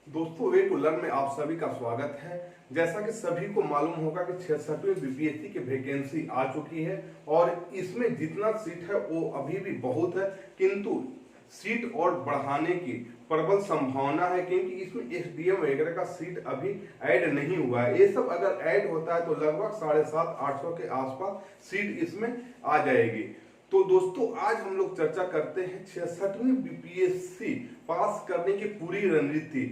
दोस्तों way to learn में आप सभी का स्वागत है। जैसा कि सभी को मालूम होगा कि 66वीं बीपीएससी की वैकेंसी आ चुकी है और इसमें जितना सीट है वो अभी भी बहुत है, किंतु सीट और बढ़ाने की प्रबल संभावना है क्योंकि इसमें एसडीएम वगैरह का सीट अभी ऐड नहीं हुआ है। ये सब अगर ऐड होता है तो लगभग 750-800 के आसपास सीट इसमें आ जाएगी। तो दोस्तों आज हम लोग चर्चा करते हैं 66वीं बीपीएससी पास करने की पूरी रणनीति।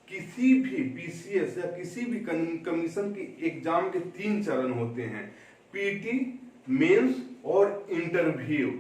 किसी भी पीसीएस या किसी भी कमीशन की एग्जाम के 3 चरण होते हैं, पीटी, मेंस और इंटरव्यू।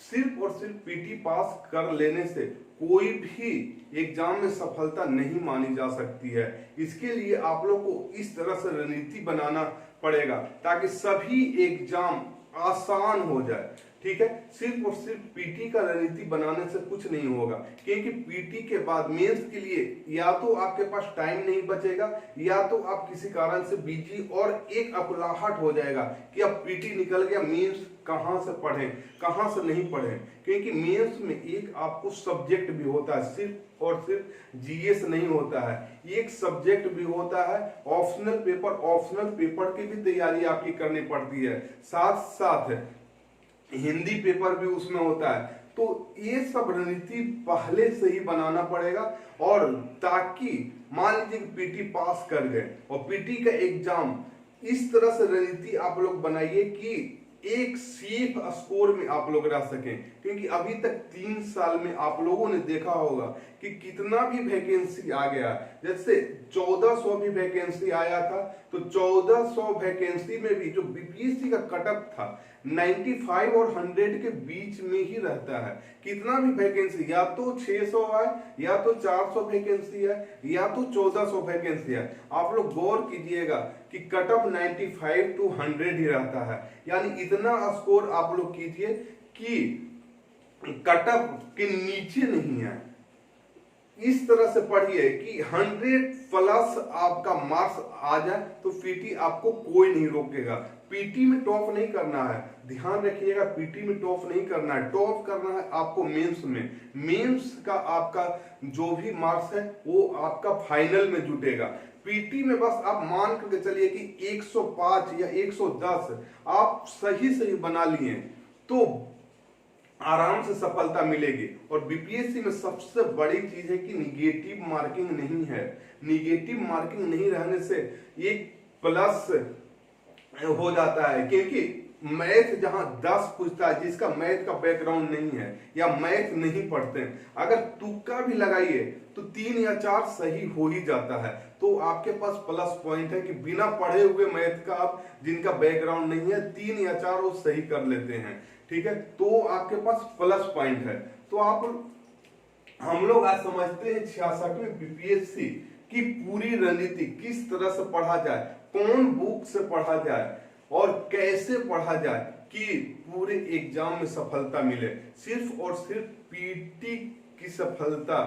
सिर्फ और सिर्फ पीटी पास कर लेने से कोई भी एग्जाम में सफलता नहीं मानी जा सकती है। इसके लिए आप लोग को इस तरह से रणनीति बनाना पड़ेगा ताकि सभी एग्जाम आसान हो जाए। ठीक है, सिर्फ और सिर्फ पीटी का रणनीति बनाने से कुछ नहीं होगा क्योंकि पीटी के बाद मेंस के लिए या तो आपके पास टाइम नहीं बचेगा या तो आप किसी कारण से बिजी और एक अकुलाहट हो जाएगा कि अब पीटी निकल गया, मेंस कहां से पढ़ें कहां से नहीं पढ़ें। क्योंकि मेंस में एक आपको सब्जेक्ट भी होता है, सिर्फ और सिर्फ जीएस नहीं होता है, एक सब्जेक्ट भी होता है ऑप्शनल पेपर। ऑप्शनल पेपर की भी तैयारी आपकी करनी पड़ती है, साथ साथ हिंदी पेपर भी उसमें होता है। तो ये सब रणनीति पहले से ही बनाना पड़ेगा और ताकि मान लीजिए पीटी पास कर गए और पीटी का एग्जाम इस तरह से रणनीति आप लोग बनाइए कि एक सेफ स्कोर में आप लोग रह सकें। क्योंकि अभी तक 3 साल में आप लोगों ने देखा होगा कि कितना भी वैकेंसी आ गया, जैसे 1400 भी वैकेंसी आया था तो 1400 वैकेंसी में भी जो बीपीएससी का कटअप था 95 और 100 के बीच में ही रहता है। कितना भी वैकेंसी, या तो 600 है या तो 400 वैकेंसी है या तो 1400 वैकेंसी है। आप लोग गौर कीजिएगा कि कटअप 95 to 100 ही रहता है, यानी इतना स्कोर आप लोग कीजिए कि कटअप के नीचे नहीं है। इस तरह से पढ़िए कि 100 प्लस आपका मार्क्स आ जाए तो पीटी आपको कोई नहीं रोकेगा। पीटी में टॉप नहीं करना है, ध्यान रखिएगा, पीटी में टॉप नहीं करना है, टॉप करना है आपको मेंस में। मेंस का आपका जो भी मार्क्स है वो आपका फाइनल में जुटेगा। पीटी में बस आप मान करके चलिए कि 105 या 110 आप सही बना लिए तो आराम से सफलता मिलेगी। और बीपीएससी में सबसे बड़ी चीज है कि निगेटिव मार्किंग नहीं है। निगेटिव मार्किंग नहीं रहने से एक प्लस हो जाता है, क्योंकि मैथ जहां 10 पूछता है जिसका मैथ का बैकग्राउंड नहीं है या मैथ नहीं पढ़ते हैं, अगर तुक्का भी लगाइए तो 3 या 4 सही हो ही जाता है। तो आपके पास प्लस पॉइंट है कि बिना पढ़े हुए मैथ का आप जिनका बैकग्राउंड नहीं है 3 या 4 वो सही कर लेते हैं। ठीक है, तो आपके पास प्लस पॉइंट है। तो हम लोग आज समझते हैं 66वीं बीपीएससी की पूरी रणनीति, किस तरह से पढ़ा जाए, कौन बुक से पढ़ा जाए और कैसे पढ़ा जाए कि पूरे एग्जाम में सफलता मिले। सिर्फ और सिर्फ पीटी की सफलता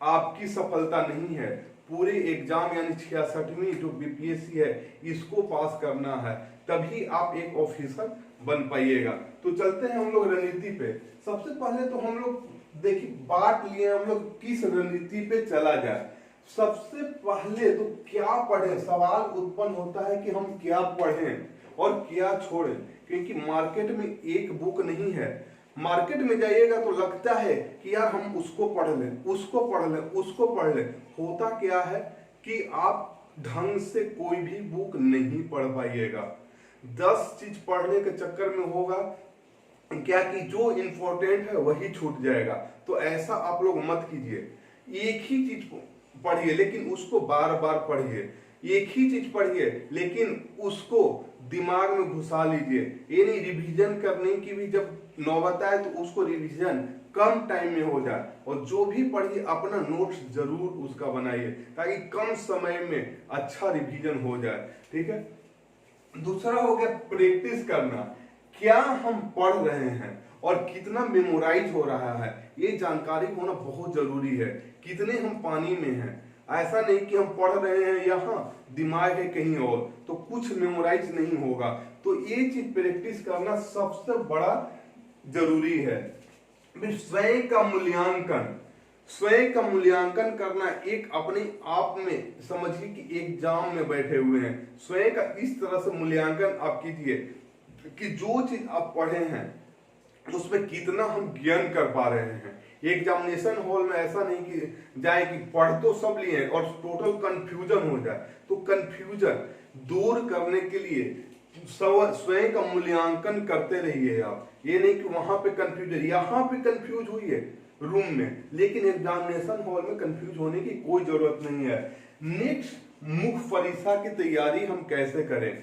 आपकी सफलता नहीं है, पूरे एग्जाम यानी 66वीं जो बीपीएससी है इसको पास करना है, तभी आप एक ऑफिसर बन पाइएगा। तो चलते हैं हम लोग रणनीति पे। सबसे पहले तो हम लोग देखिए बांट लिए हम लोग किस रणनीति पे चला जाए। सबसे पहले तो क्या पढ़ें, सवाल उत्पन्न होता है कि हम क्या पढ़ें और क्या छोड़ें, क्योंकि मार्केट में एक बुक नहीं है। मार्केट में जाइएगा तो लगता है कि यार हम उसको पढ़ लें, उसको पढ़ लें, उसको पढ़ लें। होता क्या है कि आप ढंग से कोई भी बुक नहीं पढ़ पाइएगा। 10 चीज पढ़ने के चक्कर में होगा क्या कि जो इंपॉर्टेंट है वही छूट जाएगा। तो ऐसा आप लोग मत कीजिए। एक ही चीज पढ़िए लेकिन उसको बार बार पढ़िए, एक ही चीज पढ़िए लेकिन उसको दिमाग में घुसा लीजिए। ये नहीं रिवीजन करने की भी जब नौबत आए तो उसको रिवीजन कम टाइम में हो जाए, और जो भी पढ़िए अपना नोट्स जरूर उसका बनाइए ताकि कम समय में अच्छा रिवीजन हो जाए। ठीक है, दूसरा हो गया प्रैक्टिस करना। क्या हम पढ़ रहे हैं और कितना मेमोराइज हो रहा है, ये जानकारी होना बहुत जरूरी है। कितने हम पानी में हैं, ऐसा नहीं कि हम पढ़ रहे हैं यहाँ दिमाग है कहीं और, तो कुछ मेमोराइज नहीं होगा। तो ये चीज प्रैक्टिस करना सबसे बड़ा जरूरी है। फिर स्वयं का मूल्यांकन। स्वयं का मूल्यांकन करना एक अपने आप में समझिए कि एग्जाम में बैठे हुए हैं। स्वयं का इस तरह से मूल्यांकन आप कीजिए कि जो चीज आप पढ़े हैं उसमें कितना हम ज्ञान कर पा रहे हैं। एग्जामिनेशन हॉल में ऐसा नहीं कि जाए कि पढ़ तो सब लिए और टोटल कंफ्यूजन हो जाए। तो कंफ्यूजन दूर करने के लिए स्वयं का मूल्यांकन करते रहिए आप। ये नहीं कि वहां पे कंफ्यूजन, यहाँ पे कंफ्यूज हुई है रूम में, लेकिन एग्जामिनेशन हॉल में कंफ्यूज होने की कोई जरूरत नहीं है। नेक्स्ट मुख्य परीक्षा की तैयारी हम कैसे करें,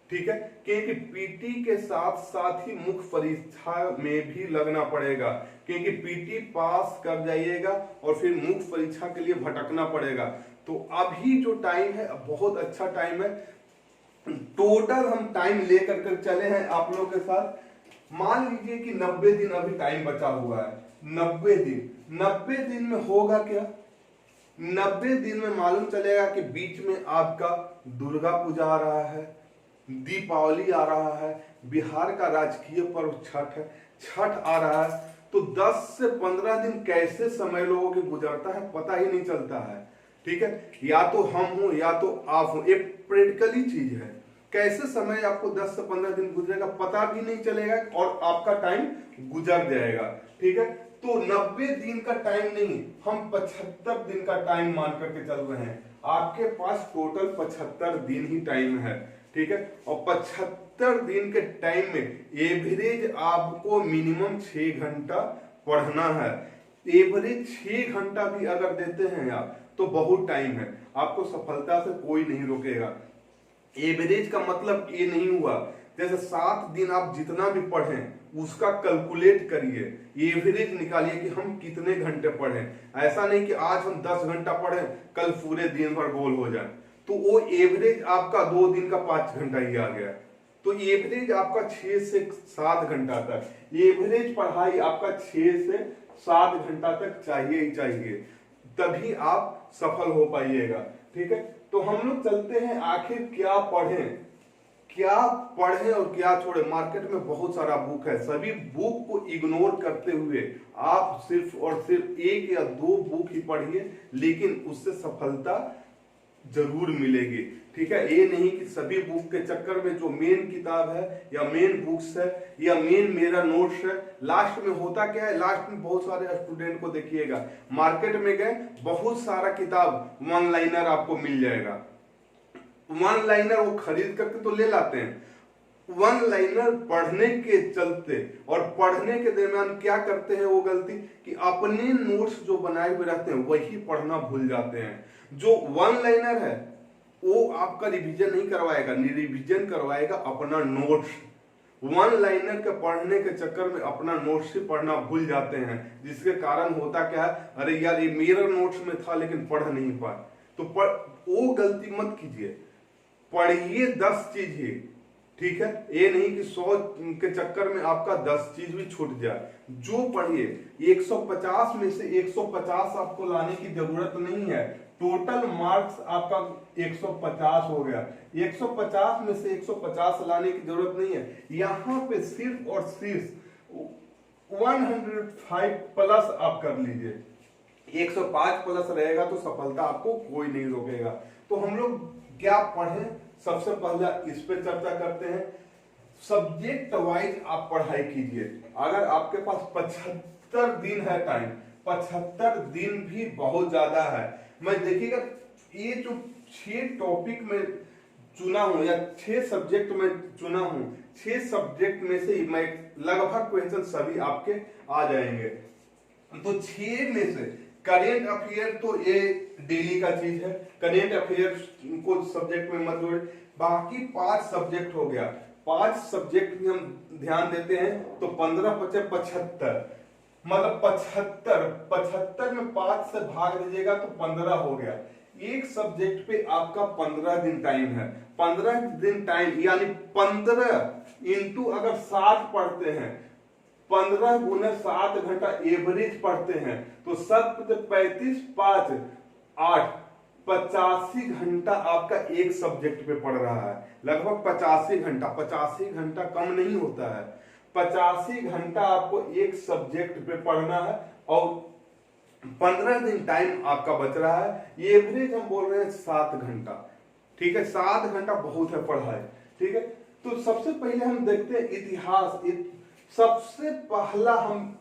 ठीक है, क्योंकि पीटी के साथ साथ ही मुख्य परीक्षा में भी लगना पड़ेगा, क्योंकि पीटी पास कर जाइएगा और फिर मुख्य परीक्षा के लिए भटकना पड़ेगा। तो अभी जो टाइम है बहुत अच्छा टाइम है। टोटल हम टाइम लेकर कर चले हैं आप लोगों के साथ। मान लीजिए कि 90 दिन अभी टाइम बचा हुआ है। 90 दिन में होगा क्या? 90 दिन में मालूम चलेगा कि बीच में आपका दुर्गा पूजा आ रहा है, दीपावली आ रहा है, बिहार का राजकीय पर्व छठ है, छठ आ रहा है। तो 10 से 15 दिन कैसे समय लोगों के गुजरता है पता ही नहीं चलता है, ठीक है। या तो हम हो या तो आप हो, एक प्रैक्टिकली चीज है। कैसे समय आपको 10 से 15 दिन गुजरेगा पता भी नहीं चलेगा और आपका टाइम गुजर जाएगा, ठीक है। तो 90 दिन का टाइम नहीं, हम 75 दिन का टाइम मान करके चल रहे हैं। आपके पास टोटल 75 दिन ही टाइम है, ठीक है। और 75 दिन के टाइम में एवरेज आपको मिनिमम 6 घंटा पढ़ना है। एवरेज 6 घंटा भी अगर देते हैं आप तो बहुत टाइम है, आपको सफलता से कोई नहीं रोकेगा। एवरेज का मतलब ये नहीं हुआ जैसे 7 दिन आप जितना भी पढ़ें उसका कैलकुलेट करिए, एवरेज निकालिए कि हम कितने घंटे पढ़ें। ऐसा नहीं कि आज हम 10 घंटा पढ़ें कल पूरे दिन भर गोल हो जाए, तो वो एवरेज आपका 2 दिन का 5 घंटा ही आ गया। तो एवरेज आपका 6 से 7 घंटा तक, एवरेज पढ़ाई आपका 6 से 7 घंटा तक चाहिए ही चाहिए, तभी आप सफल हो पाइएगा, ठीक है। तो हम लोग चलते हैं आखिर क्या पढ़ें और क्या छोड़े। मार्केट में बहुत सारा बुक है, सभी बुक को इग्नोर करते हुए आप सिर्फ और सिर्फ 1 या 2 बुक ही पढ़िए, लेकिन उससे सफलता जरूर मिलेगी, ठीक है। ये नहीं कि सभी बुक के चक्कर में जो मेन किताब है या मेन बुक्स है या मेन मेरा नोट्स है, लास्ट में होता क्या है, लास्ट में बहुत सारे स्टूडेंट को देखिएगा मार्केट में गए बहुत सारा किताब वन लाइनर आपको मिल जाएगा, वन लाइनर वो खरीद करके तो ले लाते हैं, वन लाइनर पढ़ने के चलते और पढ़ने के दरमियान क्या करते हैं वो गलती कि अपने नोट्स जो बनाए हुए रहते हैं वही पढ़ना भूल जाते हैं। जो वन लाइनर है वो आपका रिवीजन नहीं करवाएगा, रिवीजन करवाएगा अपना नोट्स। वन लाइनर के पढ़ने के चक्कर में अपना नोट्स ही पढ़ना भूल जाते हैं, जिसके कारण होता क्या है, अरे यार ये मेरा नोट्स में था लेकिन पढ़ नहीं पाए। तो वो गलती मत कीजिए, पढ़िए 10 चीज ही, ठीक है। ये नहीं कि 100 के चक्कर में आपका 10 चीज भी छूट जाए। जो पढ़िए 150 में से 150 आपको लाने की जरूरत नहीं है। टोटल मार्क्स आपका 150 हो गया, 150 में से 150 लाने की जरूरत नहीं है। यहाँ पे सिर्फ और सिर्फ 105 प्लस आप कर लीजिए, 105 प्लस रहेगा तो सफलता आपको कोई नहीं रोकेगा। तो हम लोग क्या पढ़ें, सबसे पहला इस पे चर्चा करते हैं। सब्जेक्ट वाइज आप पढ़ाई कीजिए। अगर आपके पास 75 दिन है टाइम, 75 दिन भी बहुत ज्यादा है। मैं देखिएगा ये जो 6 टॉपिक में चुना हूं या 6 सब्जेक्ट में चुना हूं, 6 सब्जेक्ट में से मैं लगभग क्वेश्चन सभी आपके आ जाएंगे। तो 6 में से करेंट अफेयर तो ये डेली का चीज है, करेंट अफेयर को सब्जेक्ट में मत जोड़े। बाकी 5 सब्जेक्ट हो गया, 5 सब्जेक्ट में हम ध्यान देते हैं तो 15 × 75 मतलब 75 में 5 से भाग दीजिएगा तो 15 हो गया। एक सब्जेक्ट पे आपका 15 दिन टाइम है। 15 दिन टाइम यानी 15 इंटू अगर 60 पढ़ते हैं, 15 × 7 घंटा एवरेज पढ़ते हैं तो 7 × 35 5 8 85 घंटा आपका एक सब्जेक्ट पे पढ़ रहा है। लगभग 85 घंटा, 85 घंटा कम नहीं होता है। 85 घंटा आपको एक सब्जेक्ट पे पढ़ना है और 15 दिन टाइम आपका बच रहा है। एवरेज हम बोल रहे हैं 7 घंटा, ठीक है, 7 घंटा बहुत है पढ़ाई, ठीक है। तो सबसे पहले हम देखते हैं इतिहास। सबसे पहला हम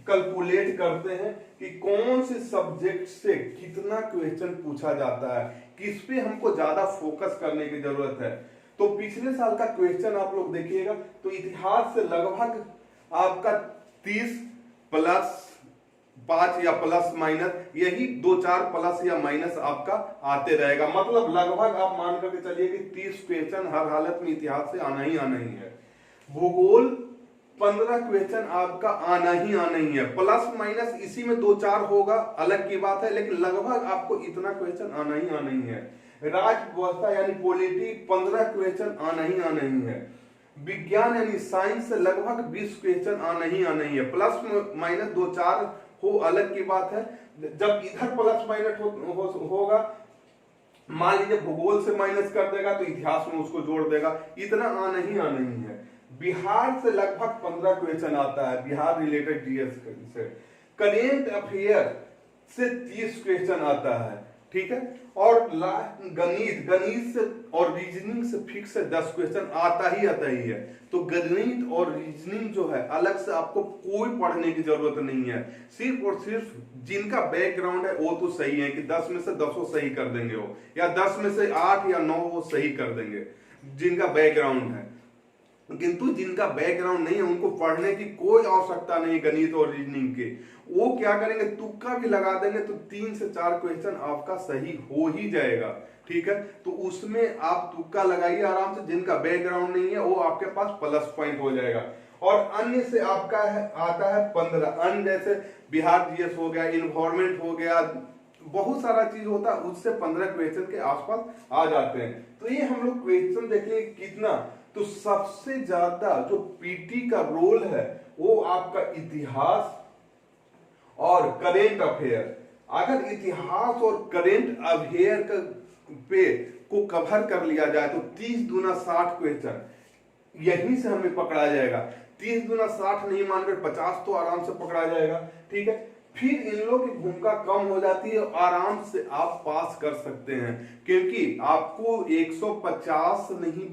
कैलकुलेट करते हैं कि कौन से सब्जेक्ट से कितना क्वेश्चन पूछा जाता है, किस पे हमको ज्यादा फोकस करने की जरूरत है। तो पिछले साल का क्वेश्चन आप लोग देखिएगा, तो इतिहास से लगभग आपका 30 प्लस 5 या प्लस माइनस, यही 2-4 प्लस या माइनस आपका आते रहेगा। मतलब लगभग आप मान करके चलिए कि 30 क्वेश्चन हर हालत में इतिहास से आना ही है। भूगोल 15 क्वेश्चन आपका आना ही है। प्लस माइनस इसी में 2-4 होगा, अलग की बात है, लेकिन लगभग आपको इतना क्वेश्चन आना ही है। राज्य व्यवस्था यानी पॉलिटी 15 क्वेश्चन आना ही है। विज्ञान यानी साइंस से लगभग 20 क्वेश्चन आना ही है। प्लस माइनस 2-4 हो, अलग की बात है। जब इधर प्लस माइनस होगा, मान लीजिए भूगोल से माइनस कर देगा तो इतिहास में उसको जोड़ देगा, इतना आना ही है। बिहार से लगभग 15 क्वेश्चन आता है, बिहार रिलेटेड जीएस से। करेंट अफेयर से 30 क्वेश्चन आता है, ठीक है। और गणित से और रीजनिंग से फिक्स से 10 क्वेश्चन आता ही है। तो गणित और रीजनिंग जो है अलग से आपको कोई पढ़ने की जरूरत नहीं है। सिर्फ और सिर्फ जिनका बैकग्राउंड है वो तो सही है कि 10 में से 10 सही कर देंगे वो, या 10 में से 8 या 9 वो सही कर देंगे जिनका बैकग्राउंड है। किंतु जिनका बैकग्राउंड नहीं है उनको पढ़ने की कोई आवश्यकता नहीं गणित और रीजनिंग के। वो क्या करेंगे, तुक्का भी लगा देंगे तो 3 से 4 क्वेश्चन आपका सही हो ही जाएगा, ठीक है। तो उसमें आप तुक्का लगाइए आराम से। जिनका बैकग्राउंड नहीं है वो आपके पास प्लस पॉइंट हो जाएगा। और अन्य से आपका आता है 15। अन्य जैसे बिहार जीएस हो गया, इन्वायरमेंट हो गया, बहुत सारा चीज होता है, उससे 15 क्वेश्चन के आसपास आ जाते हैं। तो ये हम लोग क्वेश्चन देखेंगे कितना। तो सबसे ज्यादा जो पीटी का रोल है वो आपका इतिहास और करेंट अफेयर। अगर इतिहास और करेंट अफेयर पे को कवर कर लिया जाए तो 30 दूना 60 क्वेश्चन यहीं से हमें पकड़ा जाएगा। 30 दूना 60 नहीं मानकर 50 तो आराम से पकड़ा जाएगा, ठीक है। फिर इन लोगों की भूमिका कम हो जाती है, आराम से आप पास कर सकते हैं, क्योंकि आपको 150 नहीं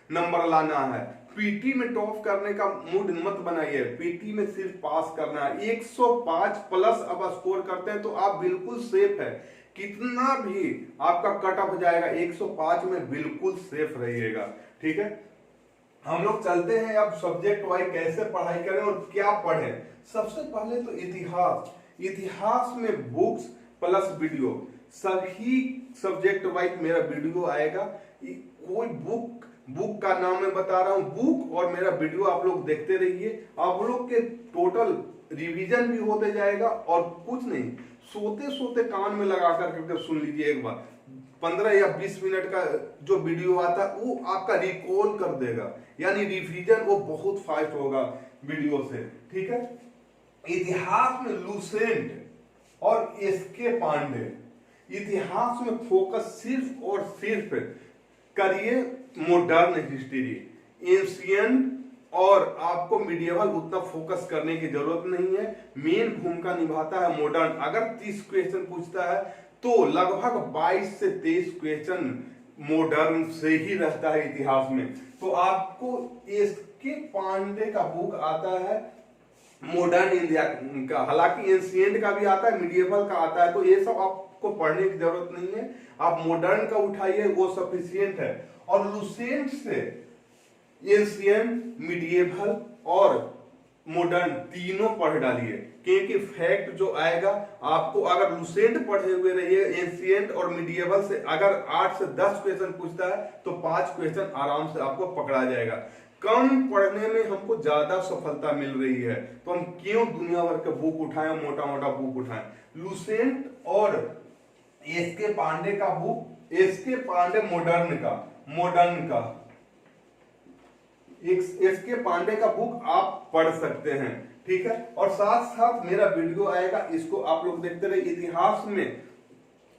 नंबर लाना है। पीटी में टॉप करने का मूड मत बनाइए, पीटी में सिर्फ पास करना है। 105 प्लस अब स्कोर करते हैं तो आप बिल्कुल सेफ है। कितना भी आपका कट ऑफ जाएगा 105 में बिल्कुल सेफ रहिएगा, ठीक है। हम लोग चलते हैं अब सब्जेक्ट वाइज कैसे पढ़ाई करें और क्या पढ़ें। सबसे पहले तो इतिहास में बुक्स प्लस वीडियो, सभी सब्जेक्ट वाइज मेरा वीडियो आएगा। कोई बुक का नाम मैं बता रहा हूं, बुक और मेरा वीडियो आप लोग देखते रहिए। आप लोग के टोटल रिवीजन भी होते जाएगा और कुछ नहीं, सोते सोते कान में लगा करके सुन लीजिए एक बार। 15 या 20 मिनट का जो वीडियो आता है वो आपका रिकॉल कर देगा, यानी रिवीजन वो बहुत फास्ट होगा वीडियो से, ठीक है। इतिहास में लुसेंट और एसके पांडे, इतिहास में फोकस सिर्फ और सिर्फ करिए मॉडर्न हिस्ट्री। एंशिएंट और आपको मिडिएवल उतना फोकस करने की जरूरत नहीं है। मेन भूमिका निभाता है मॉडर्न। अगर 30 क्वेश्चन पूछता है तो लगभग 22 से 23 क्वेश्चन मॉडर्न से ही रहता है इतिहास में। तो आपको एसके पांडे का बुक आता है मॉडर्न इंडिया का, हालांकि एंशिएंट का भी आता है, मिडिएवल का आता है, तो ये सब आपको पढ़ने की जरूरत नहीं है। आप मॉडर्न का उठाइए, वो सफिशिएंट है। और लुसेंट से एंशिएंट, मिडिएवल और मॉडर्न तीनों पढ़ डालिए, क्योंकि फैक्ट जो आएगा आपको, अगर लुसेंट पढ़े हुए रहिए एंशिएंट और मिडिएवल से, अगर 8 से 10 क्वेश्चन पूछता है तो 5 क्वेश्चन आराम से आपको पकड़ा जाएगा। कम पढ़ने में हमको ज्यादा सफलता मिल रही है, तो हम क्यों दुनिया भर के बुक उठाएं, मोटा मोटा बुक उठाएं। लुसेंट और एसके पांडे का बुक, एसके पांडे मॉडर्न का एसके पांडे का बुक आप पढ़ सकते हैं, ठीक है। और साथ साथ मेरा वीडियो आएगा, इसको आप लोग देखते रहिए। इतिहास में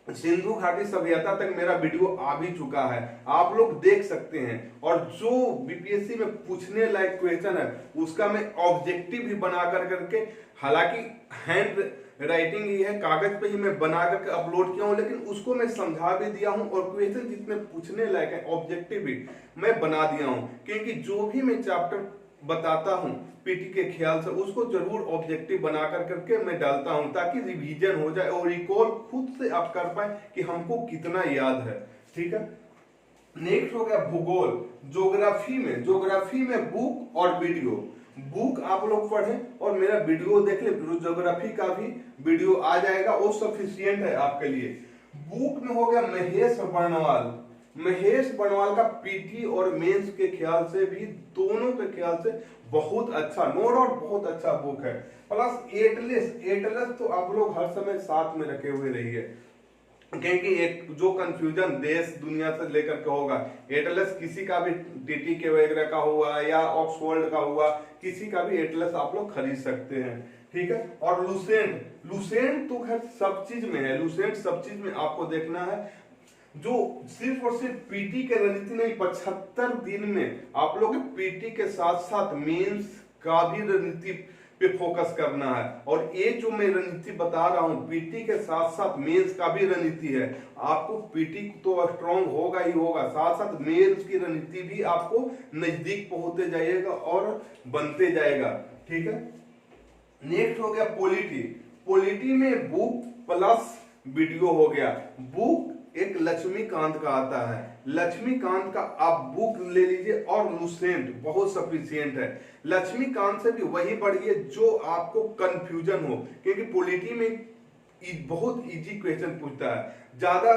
सिंधु घाटी सभ्यता तक मेरा वीडियो आ भी चुका है, आप लोग देख सकते हैं। और जो बीपीएससी में पूछने लायक क्वेश्चन है उसका मैं ऑब्जेक्टिव भी बना करके, हालांकि हैंड राइटिंग ही है, कागज पे ही मैं बना करके अपलोड किया हूँ, लेकिन उसको मैं समझा भी दिया हूँ और क्वेश्चन जितने पूछने लायक है ऑब्जेक्टिव भी मैं बना दिया हूँ, क्योंकि जो भी मैं चैप्टर बताता हूँ पीटी के ख्याल से उसको जरूर ऑब्जेक्टिव बना कर करके मैं डालता हूँ, ताकि रिवीजन हो जाए और रिकॉल खुद से आप कर पाए कि हमको कितना याद है। ठीक है, नेक्स्ट हो गया भूगोल। ज्योग्राफी में बुक और वीडियो। बुक आप लोग पढ़ें और मेरा वीडियो देख ले, ज्योग्राफी का भी वीडियो आ जाएगा, वो सफिशियंट है आपके लिए। बुक में हो गया महेश बर्णवाल का पीटी और मेंस के ख्याल से भी, दोनों के ख्याल से बहुत अच्छा, नो डाउट बहुत अच्छा बुक है। प्लस एटलस तो आप लोग हर समय साथ में रखे हुए रहिए, क्योंकि एक जो कंफ्यूजन देश दुनिया से लेकर के होगा, एटलस किसी का भी टीटी के वगैरह का हुआ या ऑक्सफोर्ड का हुआ, किसी का भी एटलस आप लोग खरीद सकते हैं। ठीक है, और लुसेंट तो खैर सब चीज में है, लुसेंट सब चीज में आपको देखना है। जो सिर्फ और सिर्फ पीटी के रणनीति नहीं, 75 दिन में आप लोग पीटी के साथ साथ मेंस का भी रणनीति पे फोकस करना है। और ये जो मैं रणनीति बता रहा हूं, पीटी के साथ साथ मेंस का भी रणनीति है। आपको पीटी तो स्ट्रॉन्ग होगा ही होगा, साथ साथ मेंस की रणनीति भी आपको नजदीक पहुंचते जाइएगा और बनते जाएगा। ठीक है, नेक्स्ट हो गया पॉलिटी में बुक प्लस वीडियो हो गया। बुक एक लक्ष्मीकांत का आता है, लक्ष्मीकांत का आप बुक ले लीजिए और लुसेंट बहुत सफिशियंट है। लक्ष्मीकांत से भी वही पढ़िए जो आपको कंफ्यूजन हो, क्योंकि पॉलिटी में बहुत इजी क्वेश्चन पूछता है, ज्यादा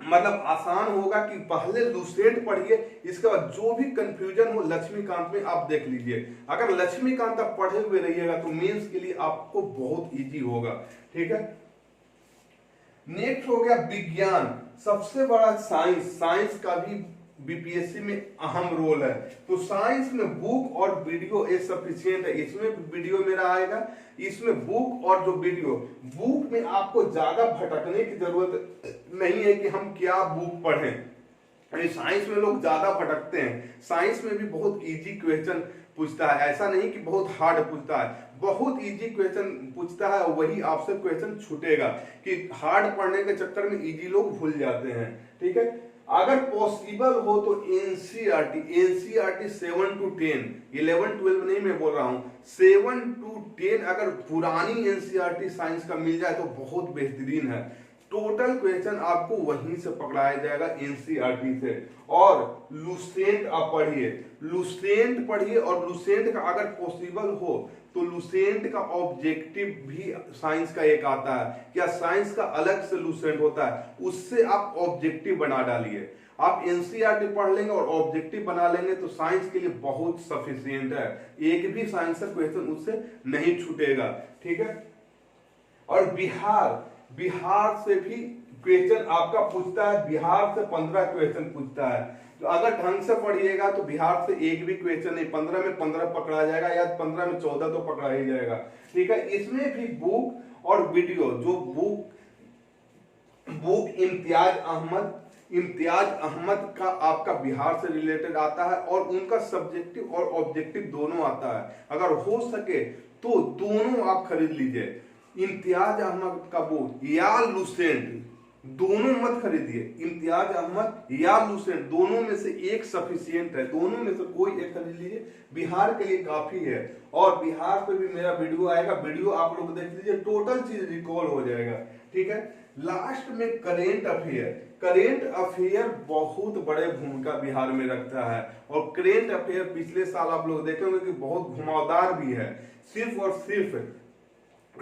मतलब आसान होगा कि पहले लुसेंट पढ़िए, इसके बाद जो भी कंफ्यूजन हो लक्ष्मीकांत में आप देख लीजिए। अगर लक्ष्मीकांत आप पढ़े हुए रहिएगा तो मेंस के लिए आपको बहुत इजी होगा। ठीक है, नेक्स्ट हो गया विज्ञान, सबसे बड़ा साइंस का भी बीपीएससी में अहम रोल है। तो साइंस में बुक और वीडियो एक सफिशियंट है, इसमें वीडियो मेरा आएगा, इसमें बुक और जो वीडियो। बुक में आपको ज्यादा भटकने की जरूरत नहीं है कि हम क्या बुक पढ़ें, साइंस में लोग ज्यादा भटकते हैं। साइंस में भी बहुत इजी क्वेश्चन पूछता है, ऐसा नहीं कि बहुत हार्ड पूछता है, बहुत इजी क्वेश्चन पूछता है। वही आपसे क्वेश्चन छूटेगा कि हार्ड पढ़ने के चक्कर में इजी लोग भूल जाते हैं। ठीक है, अगर पॉसिबल हो तो एनसीईआरटी 7 to 10, 11 12 नहीं मैं बोल रहा हूं, 7 to 10 अगर पुरानी एनसीईआरटी साइंस का मिल जाए तो बहुत बेहतरीन है। टोटल क्वेश्चन आपको वहीं से पकड़ाया जाएगा एनसीईआरटी से। और लुसेंट आप पढ़िए और लुसेंट का अगर पॉसिबल हो तो लुसेंट का ऑब्जेक्टिव भी साइंस का एक आता है, क्या साइंस का अलग से लुसेंट होता है, उससे आप ऑब्जेक्टिव बना डालिए। आप एनसीईआरटी पढ़ लेंगे और ऑब्जेक्टिव बना लेंगे तो साइंस के लिए बहुत सफिशियंट है, एक भी साइंस का क्वेश्चन उससे नहीं छूटेगा। ठीक है, और बिहार से भी क्वेश्चन आपका पूछता है, बिहार से 15 क्वेश्चन पूछता है। तो अगर ढंग से पढ़िएगा तो बिहार से एक भी क्वेश्चन नहीं, 15 में 15 पकड़ा जाएगा या 15 में 14 तो पकड़ा ही जाएगा। ठीक है, इसमें भी बुक और वीडियो, जो बुक इम्तियाज अहमद का आपका बिहार से रिलेटेड आता है और उनका सब्जेक्टिव और ऑब्जेक्टिव दोनों आता है। अगर हो सके तो दोनों आप खरीद लीजिए, इम्तियाज अहमद का बुक या लुसेंट, दोनों मत खरीदिए, इम्तियाज अहमद या लुसेंट, दोनों में से एक सफिशियंट है, दोनों में से कोई एक खरीद लीजिए, बिहार के लिए काफी है। और बिहार पे भी मेरा वीडियो आएगा, वीडियो आप लोग देख लीजिए, टोटल चीज रिकॉल हो जाएगा। ठीक है, लास्ट में करेंट अफेयर बहुत बड़े भूमिका बिहार में रखता है। और करेंट अफेयर पिछले साल आप लोग देखेंगे कि बहुत घुमावदार भी है, सिर्फ और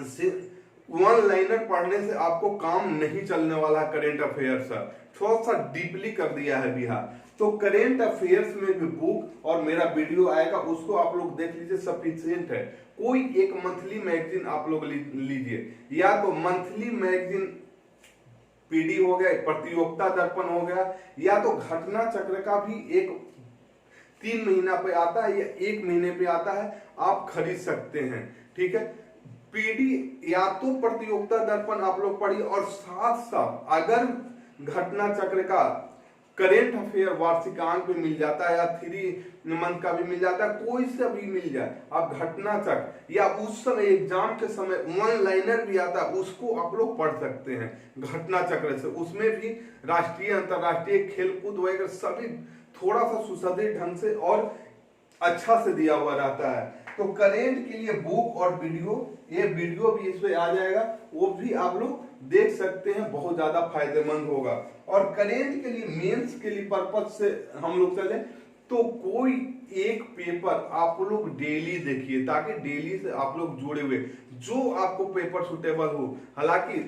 सिर्फ वन लाइनर पढ़ने से आपको काम नहीं चलने वाला। करेंट अफेयर्स थोड़ा सा डीपली कर दिया है बिहार। तो करेंट अफेयर्स में भी बुक और मेरा वीडियो आएगा, उसको आप लोग देख लीजिए, सफिशिएंट है। कोई एक मंथली मैगजीन आप लोग लीजिए, या तो मंथली मैगजीन पीडी हो गया, प्रतियोगिता दर्पण हो गया, या तो घटना चक्र का भी एक 3 महीना पे आता है या 1 महीने पे आता है, आप खरीद सकते हैं। ठीक है, पीडी या तो प्रतियोगिता दर्पण आप लोग पढ़िए और साथ साथ अगर घटना चक्र का करेंट अफेयर वार्षिकांक भी मिल जाता है, या 3 मंथ का भी मिल जाता है, कोई से भी मिल जाए। आप घटना चक्र या उस समय एग्जाम के समय वन लाइनर भी आता है, उसको आप लोग पढ़ सकते हैं घटना चक्र से। उसमें भी राष्ट्रीय अंतरराष्ट्रीय खेलकूद वगैरह सभी थोड़ा सा सुसज्जित ढंग से और अच्छा से दिया हुआ रहता है। तो करेंट के लिए बुक और वीडियो, ये वीडियो भी इसमें आ जाएगा, वो भी आप लोग देख सकते हैं, बहुत ज्यादा फायदेमंद होगा। और करेंट के लिए मेंस के लिए पर्पज से हम लोग चले तो कोई एक पेपर आप लोग डेली देखिए, ताकि डेली से आप लोग जुड़े हुए जो आपको पेपर सुटेबल हो। हालांकि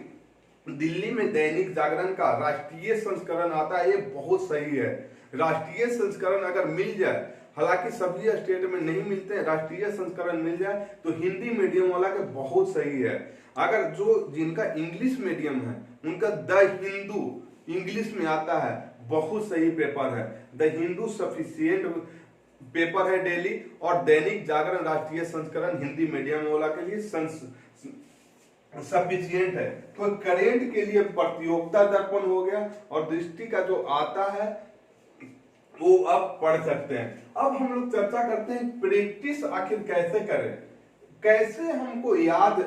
दिल्ली में दैनिक जागरण का राष्ट्रीय संस्करण आता है, ये बहुत सही है। राष्ट्रीय संस्करण अगर मिल जाए, हालांकि सभी स्टेट में नहीं मिलते हैं, राष्ट्रीय संस्करण मिल जाए तो हिंदी मीडियम वाला के बहुत सही है। अगर जो जिनका इंग्लिश मीडियम है उनका द हिंदू इंग्लिश में आता है, बहुत सही पेपर है। द हिंदू सफिशियंट पेपर है डेली, और दैनिक जागरण राष्ट्रीय संस्करण हिंदी मीडियम वाला के लिए सफिशियंट है। तो करेंट के लिए प्रतियोगिता दर्पण हो गया, और दृष्टि का जो आता है वो अब पढ़ सकते हैं। अब हम लोग चर्चा करते हैं प्रैक्टिस आखिर कैसे करें, कैसे हमको याद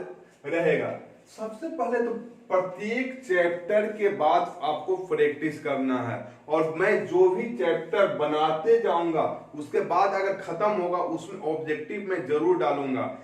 रहेगा। सबसे पहले तो प्रत्येक चैप्टर के बाद आपको प्रैक्टिस करना है, और मैं जो भी चैप्टर बनाते जाऊंगा उसके बाद अगर खत्म होगा उसमें ऑब्जेक्टिव मैं जरूर डालूंगा।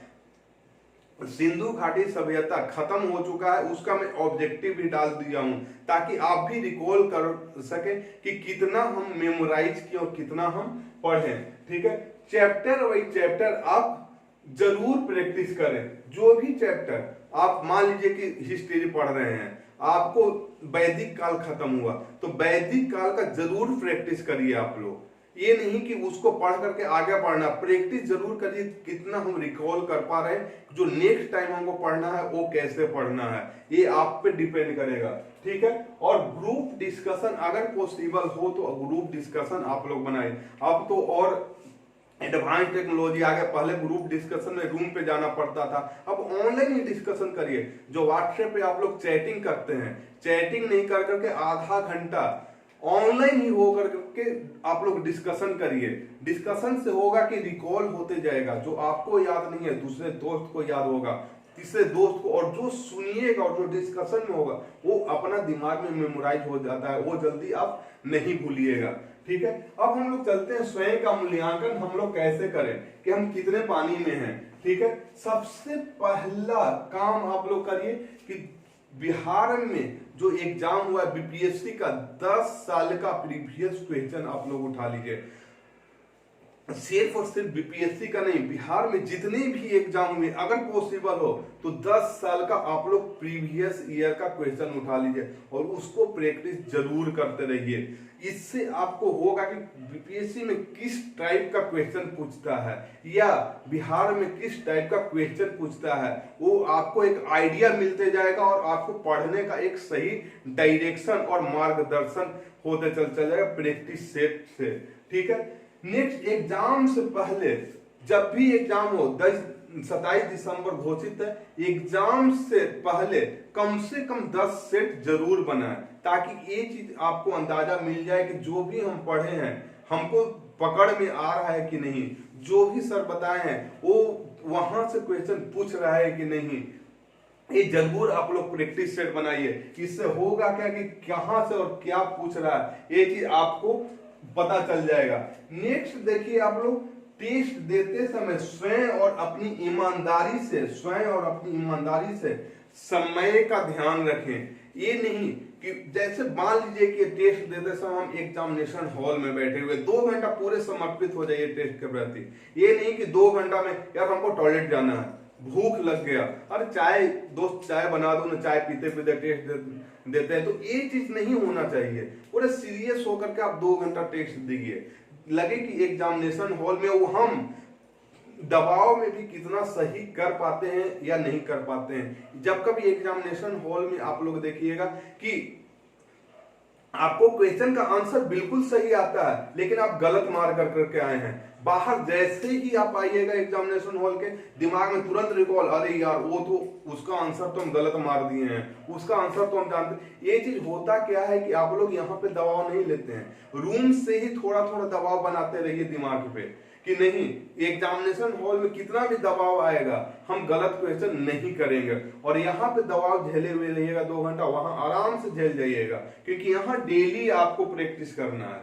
सिंधु घाटी सभ्यता खत्म हो चुका है, उसका मैं ऑब्जेक्टिव भी डाल दिया हूं, ताकि आप भी रिकॉल कर सके कि कितना हम मेमोराइज किए और कितना हम पढ़े। ठीक है, चैप्टर वाइज चैप्टर आप जरूर प्रैक्टिस करें। जो भी चैप्टर आप मान लीजिए कि हिस्ट्री पढ़ रहे हैं, आपको वैदिक काल खत्म हुआ तो वैदिक काल का जरूर प्रैक्टिस करिए आप लोग। ये नहीं कि उसको पढ़ करके आगे पढ़ना, प्रैक्टिस जरूर करिए कितना हम रिकॉल कर पा रहे हैं, जो नेक्स्ट टाइम हमको पढ़ना है वो कैसे पढ़ना है, ये आप पे डिपेंड करेगा। ठीक है, और ग्रुप डिस्कशन अगर पॉसिबल हो तो ग्रुप डिस्कशन आप लोग बनाए। अब तो और एडवांस टेक्नोलॉजी आ गया, पहले ग्रुप डिस्कशन में रूम पे जाना पड़ता था, अब ऑनलाइन ही डिस्कशन करिए। जो व्हाट्सएप पे आप लोग चैटिंग करते हैं, चैटिंग नहीं कर करके आधा घंटा ऑनलाइन ही हो करके आप लोग डिस्कशन करिए। डिस्कशन से होगा कि रिकॉल होते जाएगा, जो आपको याद नहीं है दूसरे दोस्त को याद होगा, तीसरे दोस्त को, और जो सुनिएगा और जो डिस्कशन में होगा वो अपना दिमाग में मेमोराइज हो जाता है, वो जल्दी आप नहीं भूलिएगा। ठीक है, अब हम लोग चलते हैं स्वयं का मूल्यांकन हम लोग कैसे करें कि हम कितने पानी में हैं। ठीक है, सबसे पहला काम आप लोग करिए कि बिहार में जो एग्जाम हुआ बीपीएससी का 10 साल का प्रीवियस क्वेश्चन आप लोग उठा लीजिए। सिर्फ और सिर्फ बीपीएससी का नहीं, बिहार में जितने भी एग्जाम हुए अगर पॉसिबल हो तो 10 साल का आप लोग प्रीवियस ईयर का क्वेश्चन उठा लीजिए और उसको प्रैक्टिस जरूर करते रहिए। इससे आपको होगा कि बीपीएससी में किस टाइप का क्वेश्चन पूछता है या बिहार में किस टाइप का क्वेश्चन पूछता है, वो आपको एक आइडिया मिलते जाएगा और आपको पढ़ने का एक सही डायरेक्शन और मार्गदर्शन होते चल जाएगा प्रैक्टिस सेट से। ठीक है, नेक्स्ट एग्जाम से पहले जब भी एग्जाम हो 27 दिसंबर घोषित है, एग्जाम से पहले कम से कम 10 सेट जरूर बनाएं, ताकि ये चीज आपको अंदाजा मिल जाए कि जो भी हम पढ़े हैं हमको पकड़ में आ रहा है कि नहीं, जो भी सर बताए हैं वो वहां से क्वेश्चन पूछ रहा है कि नहीं। ये जरूर आप लोग प्रैक्टिस सेट बनाइए। इससे होगा क्या कि कहां से और क्या पूछ रहा है ये चीज आपको पता चल जाएगा। नेक्स्ट देखिए, आप लोग टेस्ट देते समय स्वयं और अपनी ईमानदारी से समय का ध्यान रखें। ये नहीं कि जैसे मान लीजिए कि टेस्ट देते समय हम एग्जामिनेशन हॉल में बैठे हुए 2 घंटा पूरे समर्पित हो जाइए टेस्ट के प्रति। ये नहीं कि 2 घंटा में यार हमको टॉयलेट जाना है, भूख लग गया, अरे चाय दोस्त चाय बना दो ना, चाय पीते पीते टेस्ट देते हैं, तो ये चीज नहीं होना चाहिए। पूरे सीरियस होकर के आप 2 घंटा टेस्ट दीजिए। लगे कि एग्जामिनेशन हॉल में वो हम दबाव में भी कितना सही कर पाते हैं या नहीं कर पाते हैं। जब कभी एग्जामिनेशन हॉल में आप लोग देखिएगा कि आपको क्वेश्चन का आंसर बिल्कुल सही आता है लेकिन आप गलत मार कर करके आए हैं। बाहर जैसे ही आप आइएगा एग्जामिनेशन हॉल के, दिमाग में तुरंत रिकॉल, अरे यार वो तो उसका आंसर तो हम गलत मार दिए हैं, उसका आंसर तो हम जानते। ये चीज होता क्या है कि आप लोग यहाँ पे दबाव नहीं लेते हैं, रूम से ही थोड़ा थोड़ा दबाव बनाते रहिए दिमाग पे कि नहीं एग्जामिनेशन हॉल में कितना भी दबाव आएगा हम गलत क्वेश्चन नहीं करेंगे। और यहाँ पे दबाव झेले हुए रहिएगा 2 घंटा, वहां आराम से झेल जाइएगा क्योंकि यहाँ डेली आपको प्रैक्टिस करना है।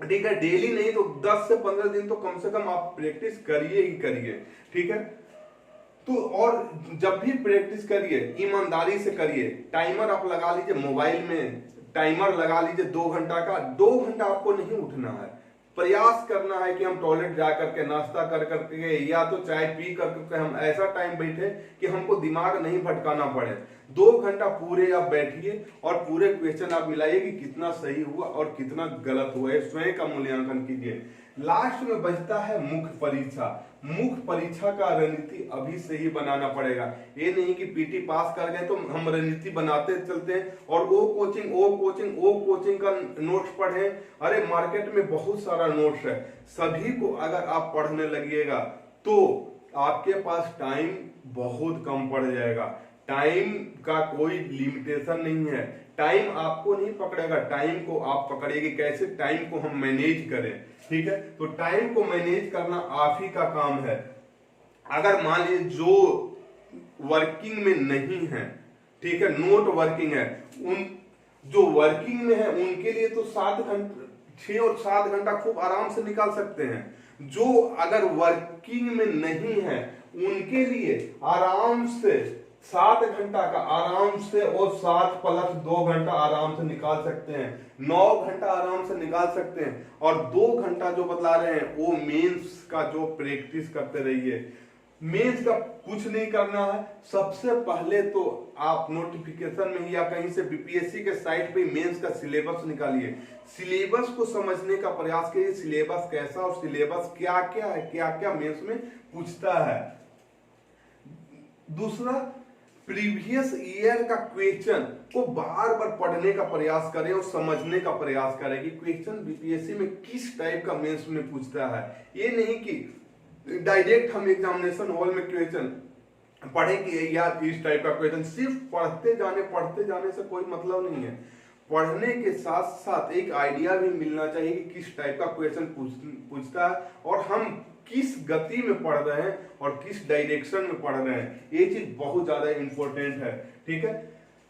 ठीक है, डेली नहीं तो 10 से 15 दिन तो कम से कम आप प्रैक्टिस करिए ही करिए। ठीक है, तो और जब भी प्रैक्टिस करिए ईमानदारी से करिए। टाइमर आप लगा लीजिए, मोबाइल में टाइमर लगा लीजिए 2 घंटा का। 2 घंटा आपको नहीं उठना है, प्रयास करना है कि हम टॉयलेट जा करके नाश्ता कर करके या तो चाय पी करके हम ऐसा टाइम बैठे कि हमको दिमाग नहीं भटकाना पड़े। 2 घंटा पूरे आप बैठिए और पूरे क्वेश्चन आप मिलाइए कि कितना सही हुआ और कितना गलत हुआ है, स्वयं का मूल्यांकन कीजिए। लास्ट में बचता है मुख्य परीक्षा। मुख्य परीक्षा का रणनीति अभी से ही बनाना पड़ेगा। ये नहीं कि पीटी पास कर गए तो हम रणनीति बनाते चलते हैं और वो कोचिंग का नोट्स पढ़े। अरे मार्केट में बहुत सारा नोट्स है, सभी को अगर आप पढ़ने लगिएगा तो आपके पास टाइम बहुत कम पड़ जाएगा। टाइम का कोई लिमिटेशन नहीं है, टाइम आपको नहीं पकड़ेगा, टाइम को आप पकड़ेगी। कैसे टाइम को हम मैनेज करें, ठीक है, तो टाइम को मैनेज करना आप ही का काम है। अगर मान लीजिए जो वर्किंग में नहीं है, ठीक है, नोट वर्किंग है, उन जो वर्किंग में है उनके लिए तो 7 घंटे 6 और 7 घंटा खूब आराम से निकाल सकते हैं। जो अगर वर्किंग में नहीं है उनके लिए आराम से 7 घंटा का आराम से और 7 + 2 घंटा आराम से निकाल सकते हैं, 9 घंटा आराम से निकाल सकते हैं। और 2 घंटा जो बतला रहे हैं वो मेंस का जो प्रैक्टिस करते रहिए। मेंस का कुछ नहीं करना है, सबसे पहले तो आप नोटिफिकेशन में या कहीं से बीपीएससी के साइट पे मेंस का सिलेबस निकालिए, सिलेबस को समझने का प्रयास कीजिए, सिलेबस कैसा और सिलेबस क्या क्या है, क्या क्या मेंस में पूछता है। दूसरा, प्रीवियस ईयर का क्वेश्चन को बार बार पढ़ने का प्रयास करें और समझने का प्रयास करें कि क्वेश्चन बीपीएससी में किस टाइप का मेंस में पूछता है। ये नहीं कि डायरेक्ट हम एग्जामिनेशन हॉल में क्वेश्चन पढ़े कि यार इस टाइप का क्वेश्चन, सिर्फ पढ़ते जाने से कोई मतलब नहीं है। पढ़ने के साथ साथ एक आइडिया भी मिलना चाहिए कि किस टाइप का क्वेश्चन पूछता है और हम किस गति में पढ़ रहे हैं और किस डायरेक्शन में पढ़ रहे हैं। ये चीज बहुत ज्यादा इंपॉर्टेंट है। ठीक है,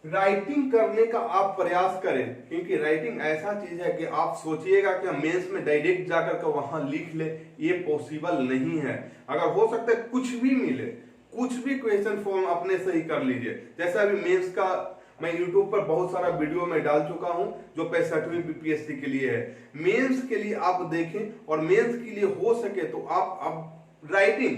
राइटिंग करने का आप प्रयास करें क्योंकि राइटिंग ऐसा चीज है कि आप सोचिएगा कि हम मेंस में डायरेक्ट जाकर के वहां लिख ले, ये पॉसिबल नहीं है। अगर हो सकता है कुछ भी मिले, कुछ भी क्वेश्चन फॉर्म अपने से ही कर लीजिए। जैसे अभी मेंस का मैं YouTube पर बहुत सारा वीडियो में डाल चुका हूं जो 65वीं बीपीएससी के लिए है। मेंस के लिए आप देखें और मेंस के लिए हो सके तो आप राइटिंग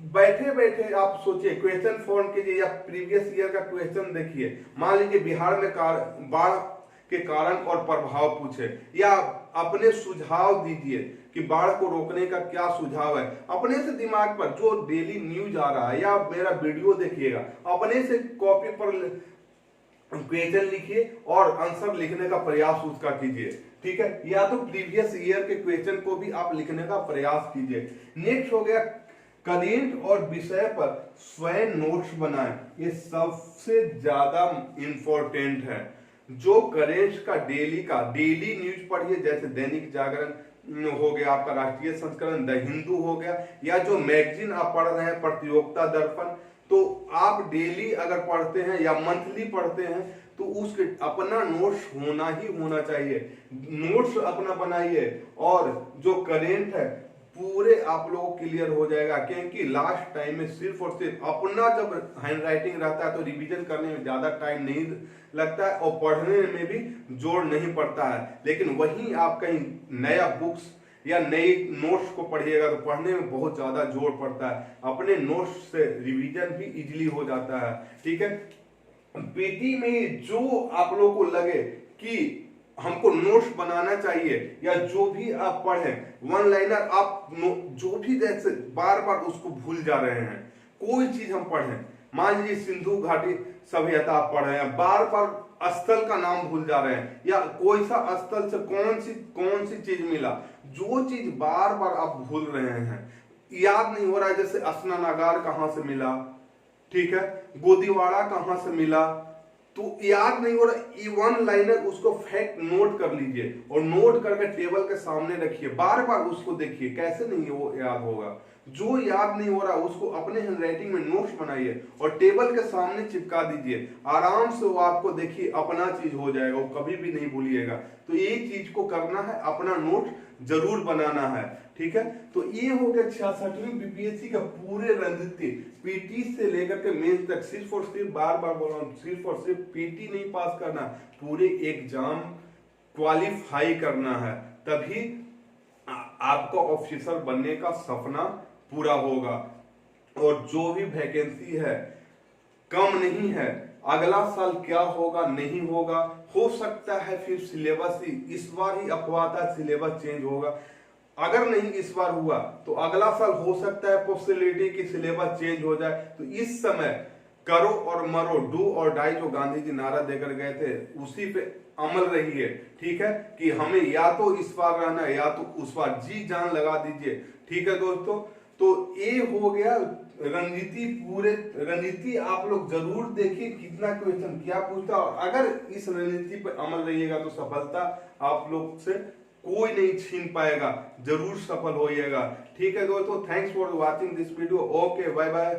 बैठे बैठे आप सोचिए, क्वेश्चन फॉर्म कीजिए या प्रीवियस ईयर का क्वेश्चन देखिए। मान लीजिए बिहार में बाढ़ के कारण और प्रभाव पूछे या अपने सुझाव दीजिए कि बाढ़ को रोकने का क्या सुझाव है। अपने से दिमाग पर जो डेली न्यूज आ रहा है या मेरा वीडियो देखिएगा, अपने से कॉपी पर क्वेश्चन लिखिए और आंसर लिखने का प्रयास उसका कीजिए। ठीक है, या तो प्रीवियस ईयर के क्वेश्चन को भी आप लिखने का प्रयास कीजिए। नेक्स्ट हो गया करेंट और विषय पर स्वयं नोट्स बनाएं। ये सबसे ज्यादा इंपॉर्टेंट है। जो करेंट का डेली न्यूज पढ़िए, जैसे दैनिक जागरण हो गया, आपका राष्ट्रीय संस्करण, द हिंदू हो गया, या जो मैगजीन आप पढ़ रहे हैं प्रतियोगिता दर्पण, तो आप डेली अगर पढ़ते हैं या मंथली पढ़ते हैं तो उसके अपना नोट्स होना ही होना चाहिए। नोट्स अपना बनाइए और जो करेंट है पूरे आप लोगों को क्लियर हो जाएगा क्योंकि लास्ट टाइम में सिर्फ और सिर्फ अपना जब हैंड राइटिंग रहता है तो रिवीजन करने में ज्यादा टाइम नहीं लगता है और पढ़ने में भी जोर नहीं पड़ता है। लेकिन वहीं आप कहीं नया बुक्स या नई नोट्स को पढ़िएगा तो पढ़ने में बहुत ज्यादा जोर पड़ता है। अपने नोट्स से रिवीजन भी इजीली हो जाता है। ठीक है, पीटी में जो आप लोगों को लगे कि हमको नोट्स बनाना चाहिए या जो भी आप पढ़ें, वन लाइनर आप जो भी जैसे बार बार उसको भूल जा रहे हैं, कोई चीज हम पढ़ें मान लीजिए सिंधु घाटी सभ्यता आप पढ़ रहे हैं, बार बार स्थल का नाम भूल जा रहे हैं, या कोई सा स्थल से कौन सी चीज मिला, जो चीज बार बार आप भूल रहे हैं, याद नहीं हो रहा है, जैसे स्नानागार कहां से मिला, ठीक है, गोदीवाड़ा कहां से मिला, तो याद नहीं हो रहा, ये वन लाइनर उसको फैक्ट नोट कर लीजिए और नोट करके टेबल के सामने रखिए, बार बार उसको देखिए, कैसे नहीं वो याद होगा। जो याद नहीं हो रहा उसको अपने हैंडराइटिंग में नोट्स बनाइए और टेबल के सामने चिपका दीजिए, आराम से वो आपको देखिए अपना चीज हो जाएगा, वो कभी भी नहीं भूलिएगा। तो एक चीज को करना है, अपना नोट जरूर बनाना है, ठीक है। तो ये हो गया 66वीं बीपीएससी का पूरे रणनीति, पीटी से लेकर के मेंस तक, सिर्फ और सिर्फ, बार बार बोल रहा हूँ, सिर्फ और सिर्फ पीटी नहीं पास करना, पूरे एग्जाम क्वालिफाई करना है, तभी आपका ऑफिसर बनने का सपना पूरा होगा। और जो भी वैकेंसी है कम नहीं है, अगला साल क्या होगा नहीं होगा, हो सकता है फिर सिलेबस ही, इस बार ही अफवाह था सिलेबस चेंज होगा, अगर नहीं इस बार हुआ तो अगला साल हो सकता है पॉसिबिलिटी कि सिलेबस चेंज हो जाए। तो इस समय करो और मरो, डू और डाई, जो गांधी जी नारा देकर गए थे उसी पे अमल रही है, ठीक है, कि हमें या तो इस बार रहना है या तो उस बार, जी जान लगा दीजिए, ठीक है दोस्तों। तो ये हो गया रणनीति, पूरे रणनीति आप लोग जरूर देखिए कितना क्वेश्चन क्या पूछता, और अगर इस रणनीति पर अमल रहिएगा तो सफलता आप लोग से कोई नहीं छीन पाएगा, जरूर सफल होइएगा, ठीक है दोस्तों। Thanks for watching this video, okay, bye bye.